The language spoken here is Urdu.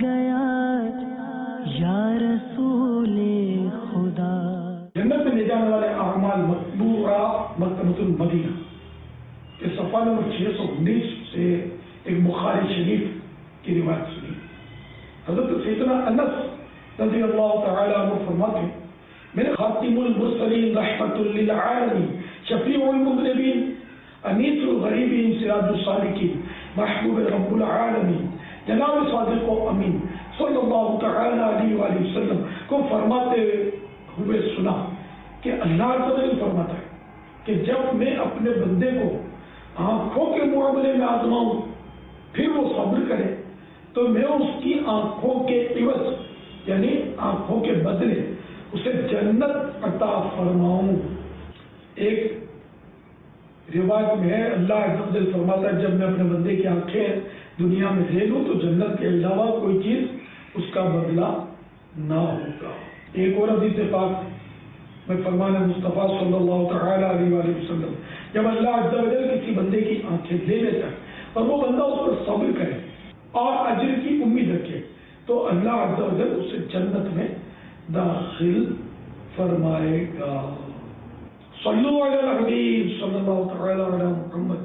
گیا یا رسول خدا. جنت میں لے جانے والے اعمال مطبوعہ مکتبۃ المدینہ کے صفحہ نمبر 619 سے ایک بخاری شریف کی روایت سنی. حضرت سیدنا انس رضی اللہ تعالی عنہ فرماتے ہیں میرے خاتم المرسلین رحمت للعالمین شفیع المذنبین انیس الغریبین سراج السالکین محبوب رب العالمین جناب صادق و امین صلی اللہ تعالی علیہ وآلہ وسلم کو فرماتے ہوئے سنا کہ اللہ عز و جل فرماتا ہے کہ جب میں اپنے بندے کو آنکھوں کے معاملے میں آزماؤں پھر وہ صبر کرے تو میں اس کی آنکھوں کے عوض یعنی آنکھوں کے بدلے اسے جنت عطا فرماؤں. ایک روایت میں ہے اللہ عز و جل فرماتا ہے جب میں اپنے بندے کی آنکھیں دنیا میں لے لوں تو جنت کے علاوہ کوئی چیز اس کا بدلہ نہ ہوگا. ایک اور حدیث پاک میں فرمان مصطفیٰ صلی اللہ تعالی علیہ وآلہ وسلم جب اللہ عز و جل کسی بندے کی آنکھیں لے لیتا ہے اور وہ بندہ اس پر صبر کرے اور اجر کی امید رکھے تو اللہ عز و جل اسے جنت میں داخل فرمائے گا. صلو علی الحبیب صلی اللہ تعالی علی محمد